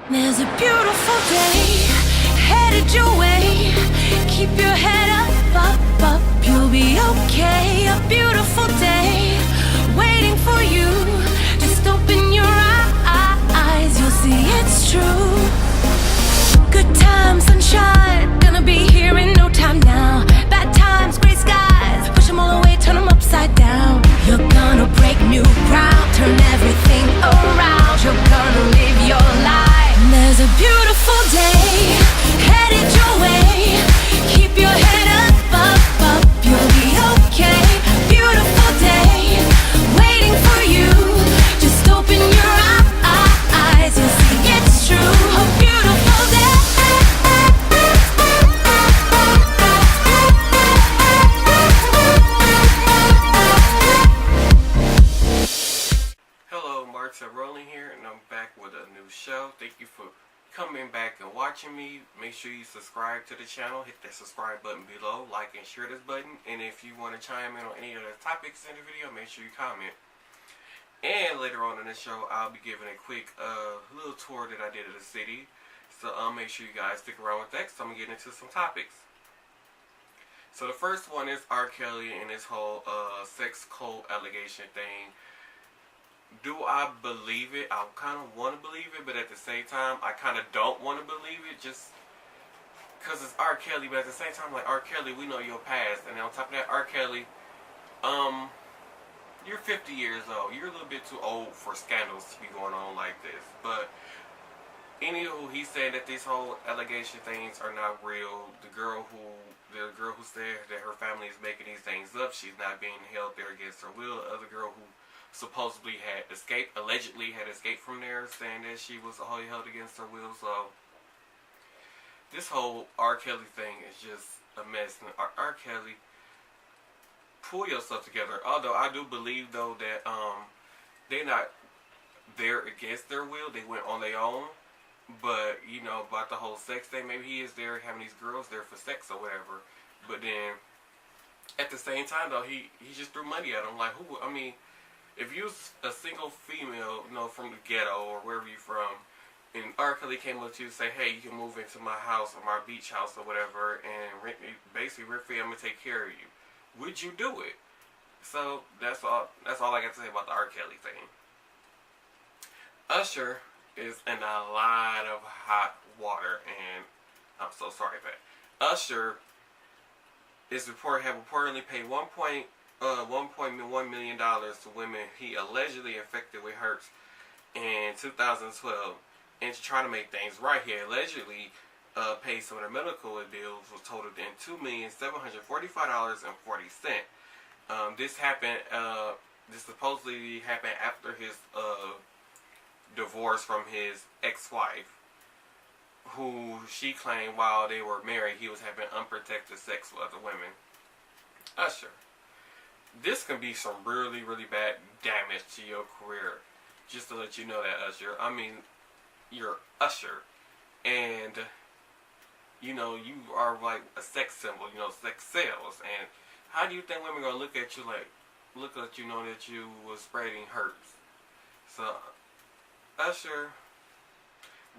There's a beautiful day headed your way. Keep your head up, you'll be okay. A beautiful day waiting for you. Just open your eyes, you'll see it's true. Good times, sunshine, gonna be here in no time now. Bad times, gray skies, push them all away, turn them upside down. You're gonna break new ground, turn everything around. You're gonna live your life. There's a beautiful day headed your way. Keep your head up, you'll be okay. Beautiful day waiting for you. Just open your eyes, you'll see it's true. A beautiful day. Hello, Martel Rolling here, and I'm back with a new show. Thank you for coming back and watching me. Make sure you subscribe to the channel. Hit that subscribe button below, like and share this button. And if you want to chime in on any of the topics in the video, make sure you comment. And later on in the show, I'll be giving a quick little tour that I did of the city. So make sure you guys stick around with that, because I'm going to get into some topics. So the first one is R. Kelly and his whole sex cult allegation thing. Do I believe it? I kind of want to believe it, but at the same time, I kind of don't want to believe it, just because it's R. Kelly. But at the same time, like, R. Kelly, we know your past, and on top of that, R. Kelly, you're 50 years old. You're a little bit too old for scandals to be going on like this. But anywho, he's saying that these whole allegation things are not real. The girl who said that her family is making these things up, she's not being held there against her will. The other girl who supposedly had allegedly escaped from there, saying that she was held against her will. So this whole R. Kelly thing is just a mess. And R. Kelly, pull yourself together. Although I do believe though that they're not there against their will, they went on their own. But you know, about the whole sex thing, maybe he is there having these girls there for sex or whatever. But then at the same time though, he just threw money at them. Like, who? I mean, if you're a single female, you know, from the ghetto or wherever you're from, and R. Kelly came up to you and say, hey, you can move into my house or my beach house or whatever, and basically rent free, I'm gonna take care of you, would you do it? So that's all I got to say about the R. Kelly thing. Usher is in a lot of hot water, and I'm so sorry for that. Usher is reportedly paid $1.1 million to women he allegedly infected with herpes in 2012, and to try to make things right, he allegedly paid some of their medical bills, was totaled in $2,745.40. This happened. This supposedly happened after his divorce from his ex-wife, who she claimed while they were married he was having unprotected sex with other women. Usher. This can be some really, really bad damage to your career. Just to let you know that, Usher. I mean, you're Usher. And, you know, you are like a sex symbol. You know, sex sells. And how do you think women are going to look at you like, know that you was spreading herpes? So, Usher,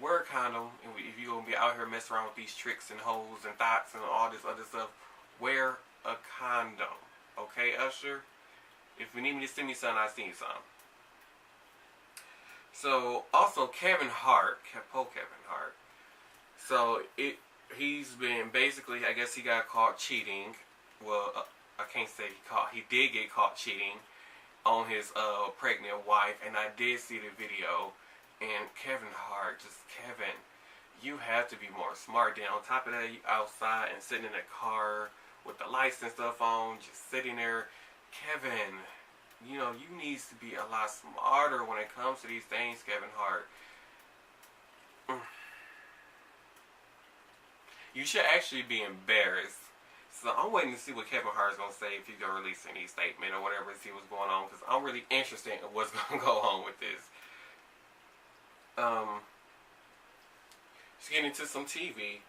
wear a condom. And if you're going to be out here messing around with these tricks and hoes and thoughts and all this other stuff, wear a condom. Okay, Usher? If you need me to send me some, I'll send you some. So, also Kevin Hart. So, he's been basically, I guess he got caught cheating. Well, I can't say he did get caught cheating on his pregnant wife. And I did see the video. And Kevin Hart, Kevin, you have to be more smart. Then on top of that, you outside and sitting in a car with the lights and stuff on, just sitting there. Kevin, you know, you need to be a lot smarter when it comes to these things, Kevin Hart. You should actually be embarrassed. So I'm waiting to see what Kevin Hart is going to say, if he's going to release any statement or whatever, to see what's going on, because I'm really interested in what's going to go on with this. Just getting into some TV.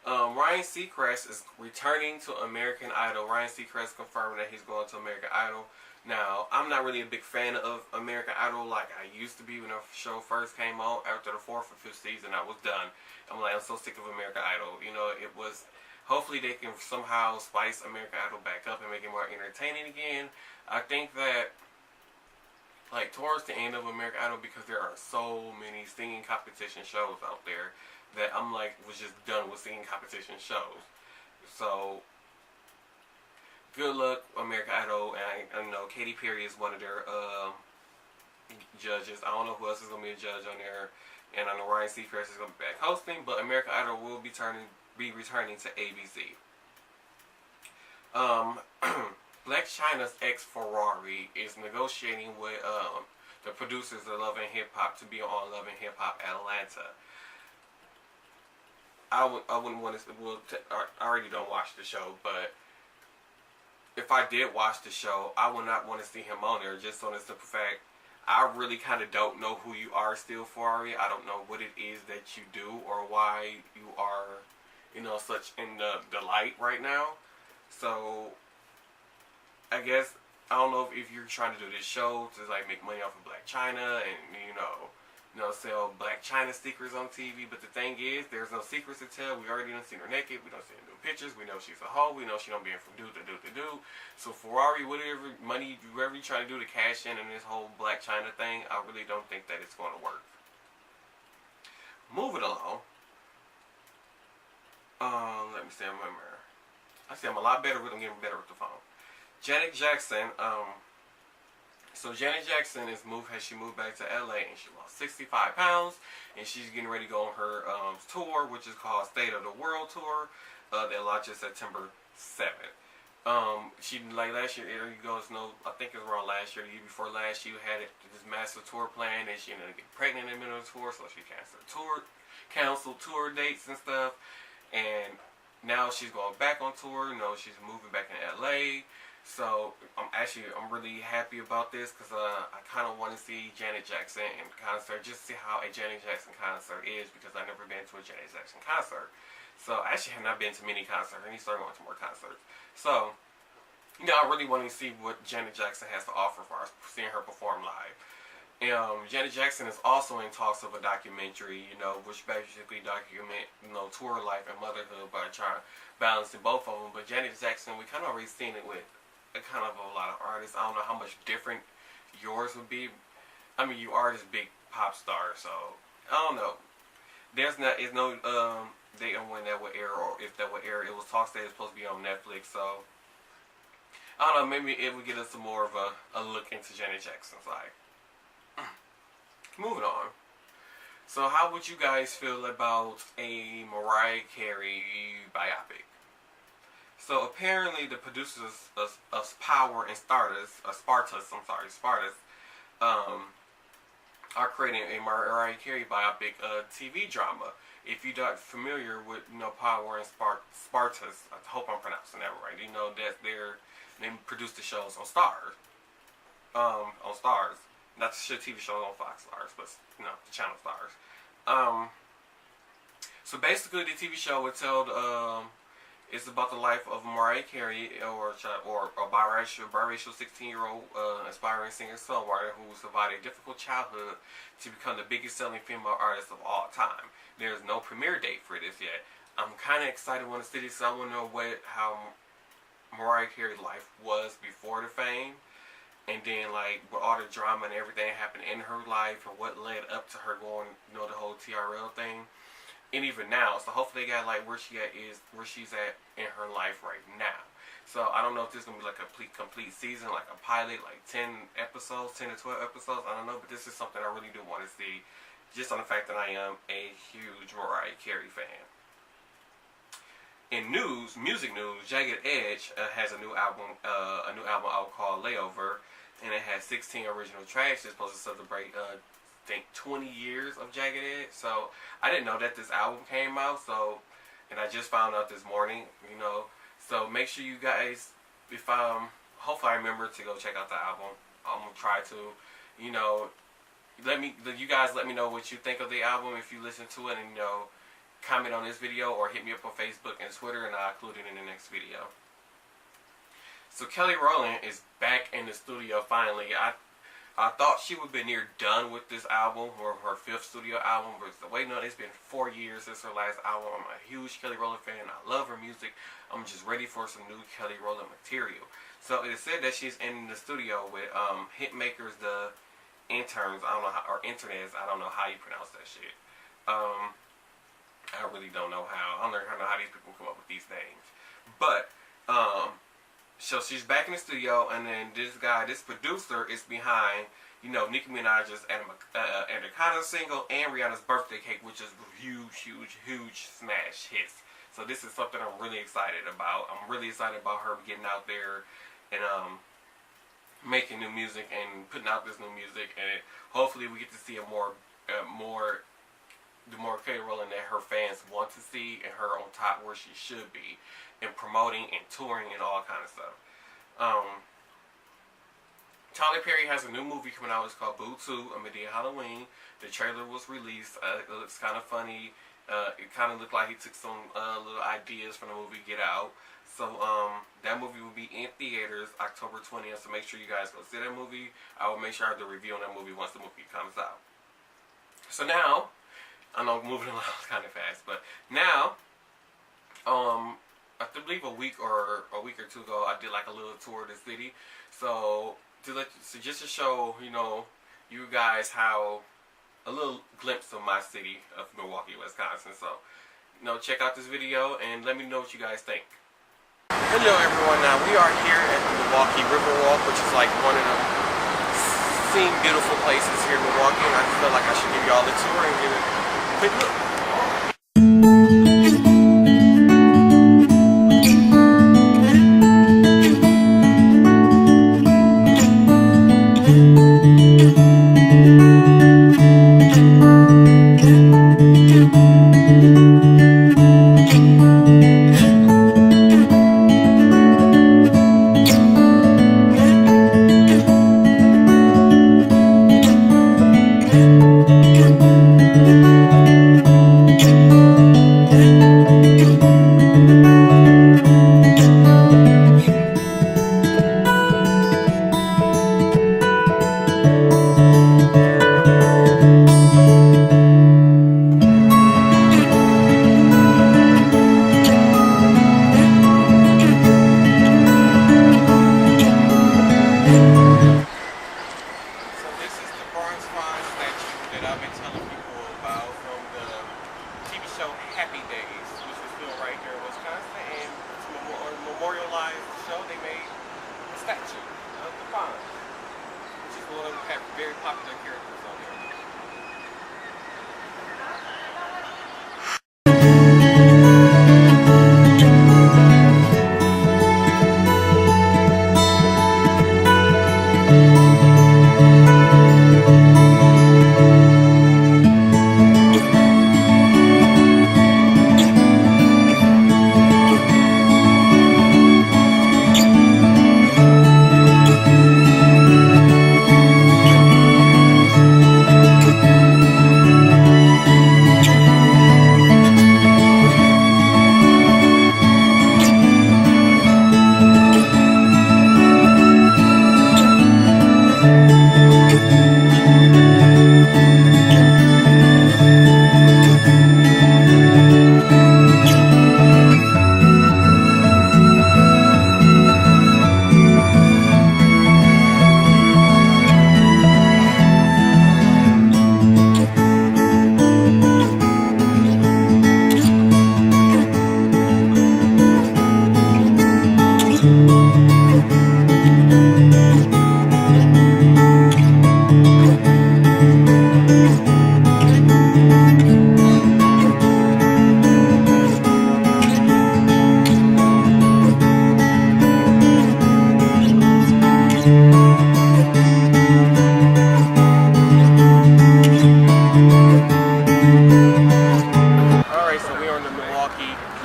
Ryan Seacrest is returning to American Idol. Ryan Seacrest confirmed that he's going to American Idol. Now, I'm not really a big fan of American Idol like I used to be when the show first came on. After the 4th or 5th season, I was done. I'm like, I'm so sick of American Idol. You know, it was, hopefully they can somehow spice American Idol back up and make it more entertaining again. I think that, like, towards the end of American Idol, because there are so many singing competition shows out there, that I'm like, was just done with singing competition shows. So, good luck, American Idol. And I know Katy Perry is one of their judges. I don't know who else is going to be a judge on there. And I know Ryan Seacrest is going to be back hosting. But American Idol will be returning to ABC. Black China's ex-Ferrari is negotiating with the producers of Love and Hip Hop to be on Love and Hip Hop Atlanta. I wouldn't want to. Well, I already don't watch the show, but if I did watch the show, I would not want to see him on there, just on the simple fact I really kind of don't know who you are still, Ferrari. I don't know what it is that you do or why you are, you know, such in the light right now. So I guess I don't know if you're trying to do this show to like make money off of Black China and you know sell Black China stickers on TV. But the thing is, there's no secrets to tell. We already done seen her naked. We don't see her new pictures. We know she's a hoe. We know she don't be in from do. So Ferrari, whatever money, whatever you trying to do to cash in this whole Black China thing, I really don't think that it's going to work. Moving along. Let me see. I see I'm a lot better with. I'm getting better with the phone. Janet Jackson. So Janet Jackson has moved back to LA and she lost 65 pounds and she's getting ready to go on her tour, which is called State of the World Tour. That launches September 7th. She like last year, there you go. I think it was around last year, the year before last, she had this massive tour plan and she ended up getting pregnant in the middle of the tour, so she canceled tour dates and stuff. And now she's going back on tour. You know, she's moving back in LA. So I'm really happy about this because I kind of want to see Janet Jackson in concert, just see how a Janet Jackson concert is, because I've never been to a Janet Jackson concert. So I actually have not been to many concerts. I need to start going to more concerts. So, you know, I really want to see what Janet Jackson has to offer for us, seeing her perform live. Janet Jackson is also in talks of a documentary, you know, which basically document, you know, tour life and motherhood by trying balancing both of them. But Janet Jackson, we kind of already seen it with kind of a lot of artists. I don't know how much different yours would be. I mean, you are this big pop star, so I don't know. There's no date on when that would air, or if that would air. It was talks that it's supposed to be on Netflix, so I don't know. Maybe it would get us some more of a look into Janet Jackson's life. Moving on. So, how would you guys feel about a Mariah Carey biopic? So apparently the producers of Power and Spartacus, are creating a Mariah Carey biopic TV drama. If you're not familiar with Power and Spartacus, I hope I'm pronouncing that right. You know that they produce the shows on Stars, not the TV shows on Fox Stars, but the channel Stars. So basically, the TV show would tell it's about the life of Mariah Carey, or a biracial 16-year-old aspiring singer-songwriter who survived a difficult childhood to become the biggest selling female artist of all time. There's no premiere date for this yet. I'm kind of excited when it's this. I want to know how Mariah Carey's life was before the fame, and then like with all the drama and everything that happened in her life, and what led up to her going, the whole TRL thing. And even now, so hopefully they got like where she's at in her life right now. So I don't know if this is gonna be like a complete season, like a pilot, like 10 to 12 episodes. I don't know, but this is something I really do want to see, just on the fact that I am a huge Mariah Carey fan. In music news, Jagged Edge has a new album out called Layover, and it has 16 original tracks. It's supposed to celebrate 20 years of Jagged Edge. So I didn't know that this album came out, and I just found out this morning, so make sure you guys, hopefully I remember to go check out the album. I'm gonna try to, you guys let me know what you think of the album if you listen to it, and comment on this video or hit me up on Facebook and Twitter, and I'll include it in the next video. So Kelly Rowland is back in the studio finally. I thought she would be near done with this album, or her 5th studio album, but wait, no, it's been 4 years since her last album. I'm a huge Kelly Rowland fan. I love her music. I'm just ready for some new Kelly Rowland material. So it is said that she's in the studio with hit makers, the interns, I don't know how, or internets, I don't know how you pronounce that shit. I really don't know how. I don't know how these people come up with these names. But so she's back in the studio, and then this producer is behind, you know, Nicki Minaj's Anaconda single and Rihanna's Birthday Cake, which is huge smash hits. So this is something I'm really excited about. I'm really excited about her getting out there and making new music and putting out this new music, and hopefully we get to see the more Kelly Rowland that her fans want to see, and her on top where she should be, and promoting and touring and all kind of stuff. Tyler Perry has a new movie coming out. It's called Boo 2, A Medea Halloween. The trailer was released. It looks kind of funny. It kind of looked like he took some little ideas from the movie Get Out. So that movie will be in theaters October 20th. So make sure you guys go see that movie. I will make sure I have the review on that movie once the movie comes out. So now, I know I'm moving along kind of fast, but now, I believe a week or two ago, I did like a little tour of the city. So just to show, you know, you guys how a little glimpse of my city of Milwaukee, Wisconsin. So, you know, check out this video and let me know what you guys think. Hello everyone. Now we are here at the Milwaukee Riverwalk, which is like one of the scene beautiful places here in Milwaukee, and I just felt like I should give you all the tour and give it a quick look. Very popular characters on there.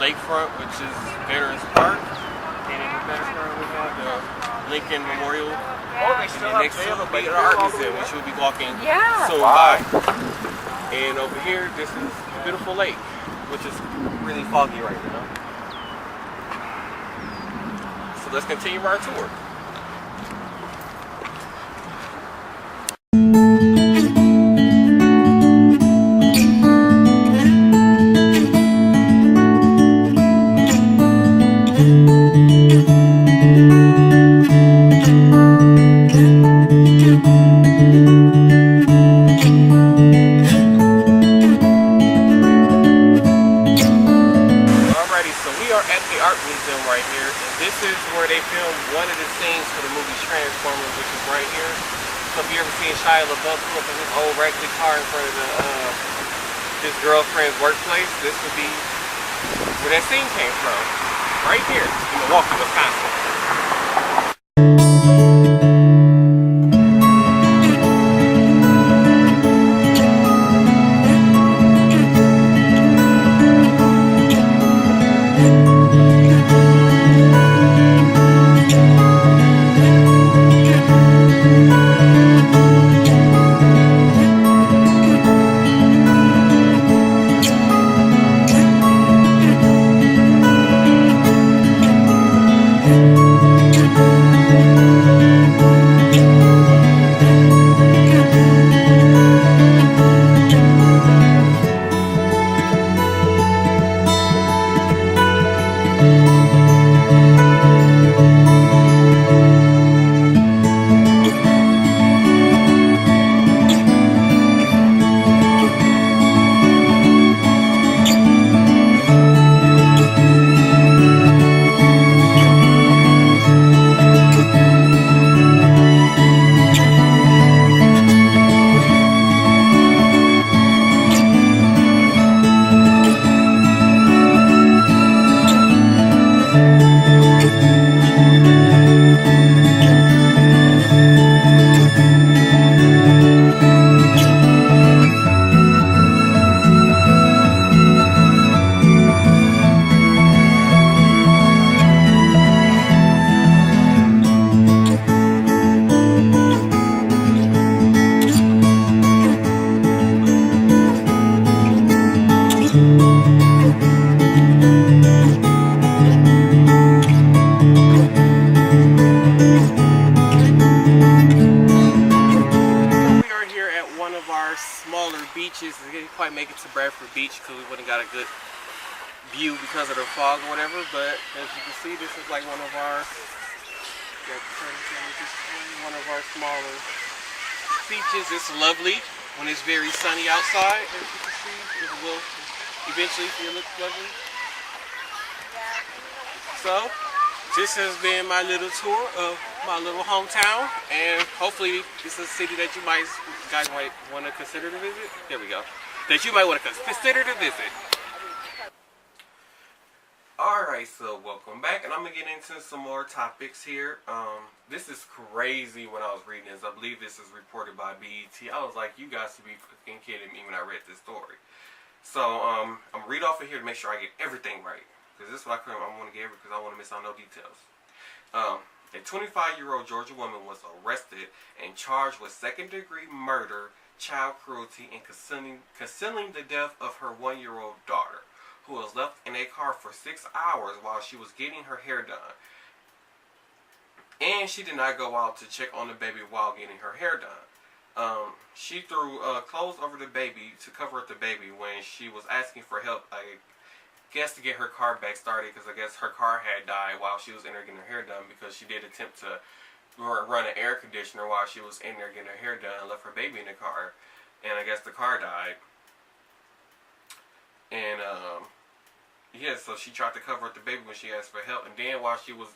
Lakefront, which is Veterans Park, and in the background we have the Lincoln Memorial, and next to it will be the Art Museum, which we'll be walking soon by. And over here, this is a beautiful lake, which is really foggy right now. So let's continue our tour. Old regular car in front of his girlfriend's workplace. This would be where that scene came from, right here in Milwaukee, Wisconsin. Beach because we wouldn't got a good view because of the fog or whatever, but as you can see, this is like one of our smaller beaches. It's lovely when it's very sunny outside, as you can see. It will eventually look lovely. So this has been my little tour of my little hometown, and hopefully this is a city that you guys might want to consider to visit. There we go. That you might want to consider to visit. Alright, so welcome back, and I'm going to get into some more topics here. This is crazy when I was reading this. I believe this is reported by BET. I was like, you guys should be fucking kidding me when I read this story. So, I'm going to read off of here to make sure I get everything right. Because this is what I want to get because I don't want to miss out no details. A 25-year-old Georgia woman was arrested and charged with second-degree murder, child cruelty, and concealing the death of her 1-year-old daughter, who was left in a car for 6 hours while she was getting her hair done. And she did not go out to check on the baby while getting her hair done. She threw clothes over the baby to cover up the baby when she was asking for help, I guess, to get her car back started, because I guess her car had died while she was in there getting her hair done, because she did attempt to run an air conditioner while she was in there getting her hair done and left her baby in the car, and I guess the car died. And yeah, so she tried to cover up the baby when she asked for help, and then while she was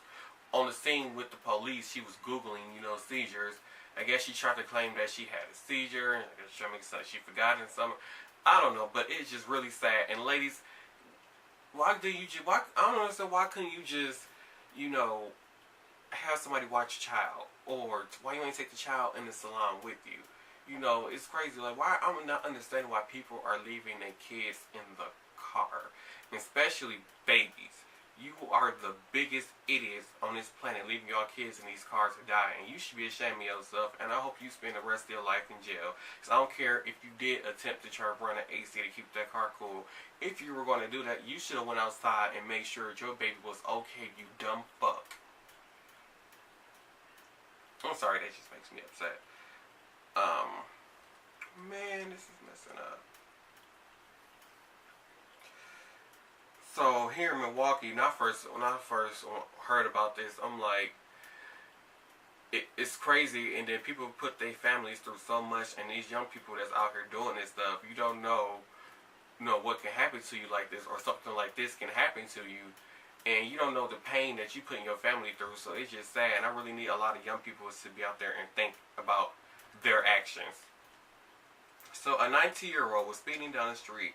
on the scene with the police, she was googling, seizures. I guess she tried to claim that she had a seizure, and I guess she forgot something. I don't know, but it's just really sad. And ladies, I don't understand, why couldn't you just have somebody watch your child, or why you ain't take the child in the salon with you? It's crazy. Like, why? I'm not understanding why people are leaving their kids in the car, especially babies. You are the biggest idiots on this planet, leaving your kids in these cars to die, and you should be ashamed of yourself. And I hope you spend the rest of your life in jail, because I don't care if you did attempt to try to run an AC to keep that car cool. If you were going to do that, you should have went outside and made sure your baby was okay, you dumb fuck. I'm sorry, that just makes me upset. Man, this is messing up. So here in Milwaukee, when I first heard about this, I'm like, it's crazy. And then people put their families through so much, and these young people that's out here doing this stuff, you don't know, what can happen to you like this, or something like this can happen to you, and you don't know the pain that you put your family through. So it's just sad. And I really need a lot of young people to be out there and think about their actions. So a 19-year-old was speeding down the street.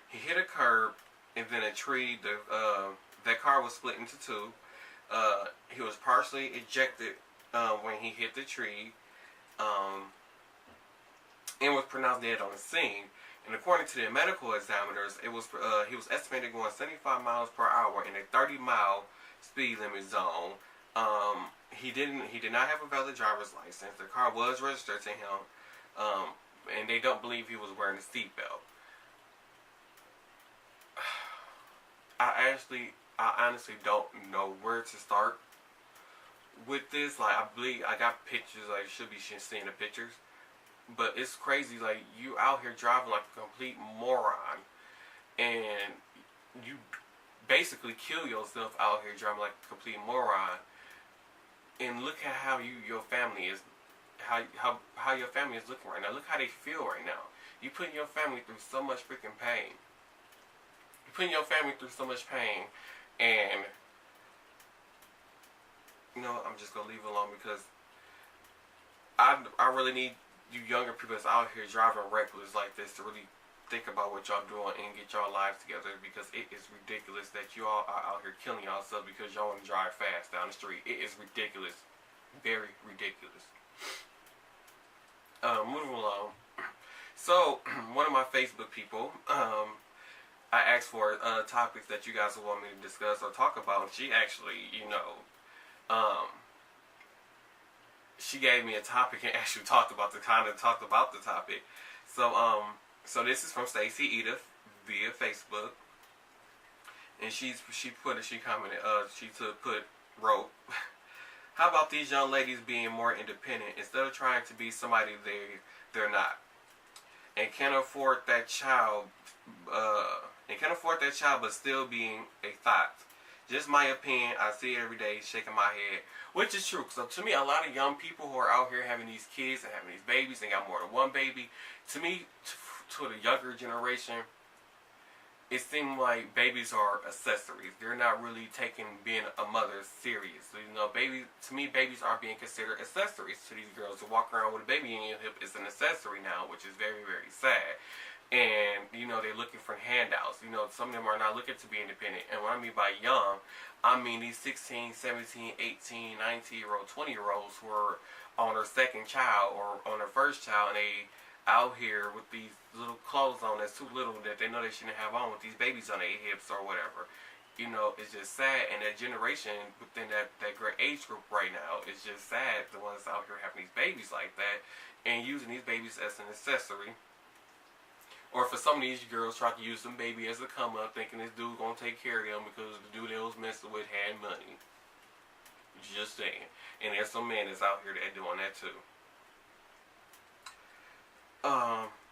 He hit a curb and then a tree. That car was split into two. He was partially ejected when he hit the tree, and was pronounced dead on the scene. And according to the medical examiners, he was estimated going 75 miles per hour in a 30-mile speed limit zone. He did not have a valid driver's license. The car was registered to him, and they don't believe he was wearing a seatbelt. I honestly don't know where to start with this. Like, I believe I got pictures. Like, should be seeing the pictures. But it's crazy, like, you out here driving like a complete moron, and you basically kill yourself out here driving like a complete moron. And look at how your family is, how your family is looking right now. Look how they feel right now. You putting your family through so much freaking pain. You're putting your family through so much pain, and I'm just gonna leave it alone, because I really need you younger people that's out here driving reckless like this to really think about what y'all doing and get y'all lives together, because it is ridiculous that you all are out here killing yourself because y'all want to drive fast down the street. It is ridiculous. Very ridiculous. Moving along. So, one of my Facebook people, I asked for topics that you guys want me to discuss or talk about, and she actually, she gave me a topic and actually talked about the topic. So this is from Stacey Edith via Facebook, and she commented, wrote, how about these young ladies being more independent instead of trying to be somebody they're not, and can't afford that child, but still being a thought. Just my opinion. I see it every day, shaking my head. Which is true. So to me, a lot of young people who are out here having these kids and having these babies and got more than one baby, to me, to the younger generation, it seems like babies are accessories. They're not really taking being a mother serious. So, to me, babies are being considered accessories to these girls. To walk around with a baby in your hip is an accessory now, which is very, very sad. And, they're looking for handouts. Some of them are not looking to be independent. And what I mean by young, I mean these 16, 17, 18, 19-year-old, 20-year-olds who are on their second child or on their first child, and they out here with these little clothes on that's too little that they know they shouldn't have on, with these babies on their hips or whatever. It's just sad. And that generation within that great age group right now, it's just sad, the ones out here having these babies like that and using these babies as an accessory. Or for some of these girls, try to use some baby as a come up, thinking this dude gonna take care of them because the dude they was messing with had money. Just saying. And there's some men that's out here that doing that too.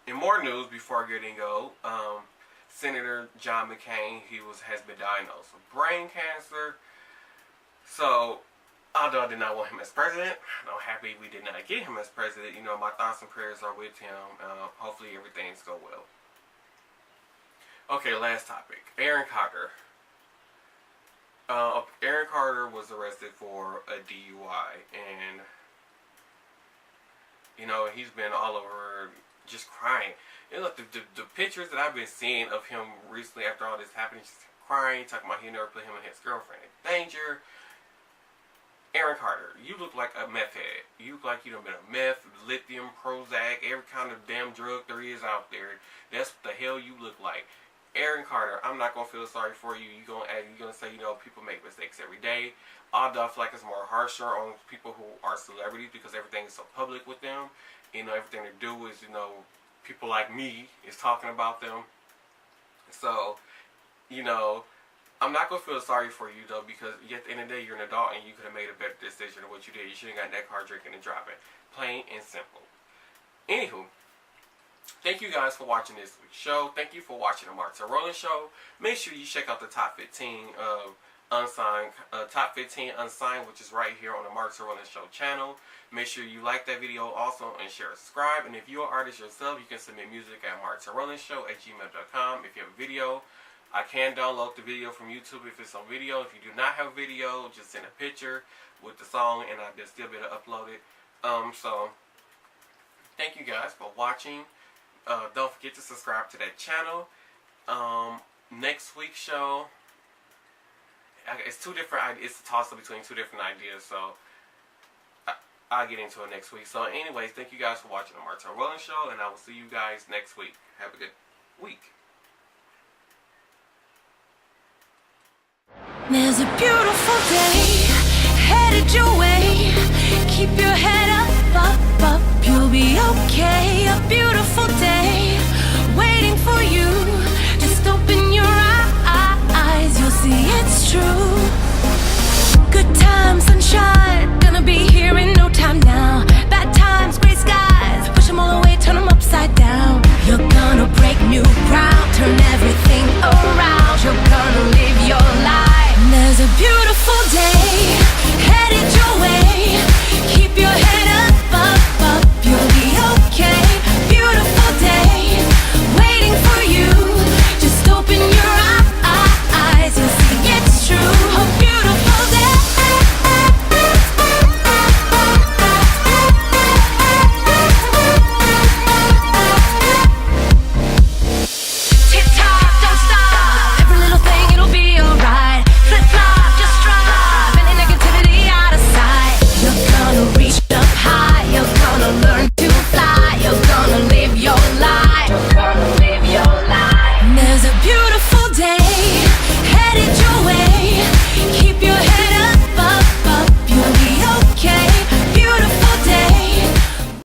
In more news, before I get in go, Senator John McCain, has been diagnosed with brain cancer. So, although I did not want him as president, I'm happy we did not get him as president. My thoughts and prayers are with him. Hopefully everything's go well. Okay, last topic. Aaron Carter. Aaron Carter was arrested for a DUI, and he's been all over just crying. And look, the pictures that I've been seeing of him recently after all this happened, just crying, talking about he never put him and his girlfriend in danger. Aaron Carter, you look like a meth head. You look like you done been a meth, lithium, Prozac, every kind of damn drug there is out there. That's what the hell you look like. Aaron Carter, I'm not gonna feel sorry for you. You're gonna say, people make mistakes every day. Although I feel like it's more harsher on people who are celebrities because everything is so public with them. Everything they do is, people like me is talking about them. So, I'm not gonna feel sorry for you though, because at the end of the day, you're an adult and you could have made a better decision than what you did. You shouldn't have got in that car drinking and driving. Plain and simple. Anywho, thank you guys for watching this week's show. Thank you for watching the Martel Rolling Show. Make sure you check out the top 15 unsigned, top 15 unsigned, which is right here on the Martel Rolling Show channel. Make sure you like that video also and share and subscribe. And if you're an artist yourself, you can submit music at martelrollingshow@gmail.com. If you have a video, I can download the video from YouTube if it's on video. If you do not have a video, just send a picture with the song and I'll still be able to upload it. So thank you guys for watching. Don't forget to subscribe to that channel. Next week's show, it's two different. It's a toss up between two different ideas. So I'll get into it next week. So anyways, thank you guys for watching the Martel Rolling Show, and I will see you guys next week. Have a good week. There's a beautiful day headed your way. Keep your head up, you'll be okay. A beautiful day waiting for you. Just open your eyes, you'll see it's true.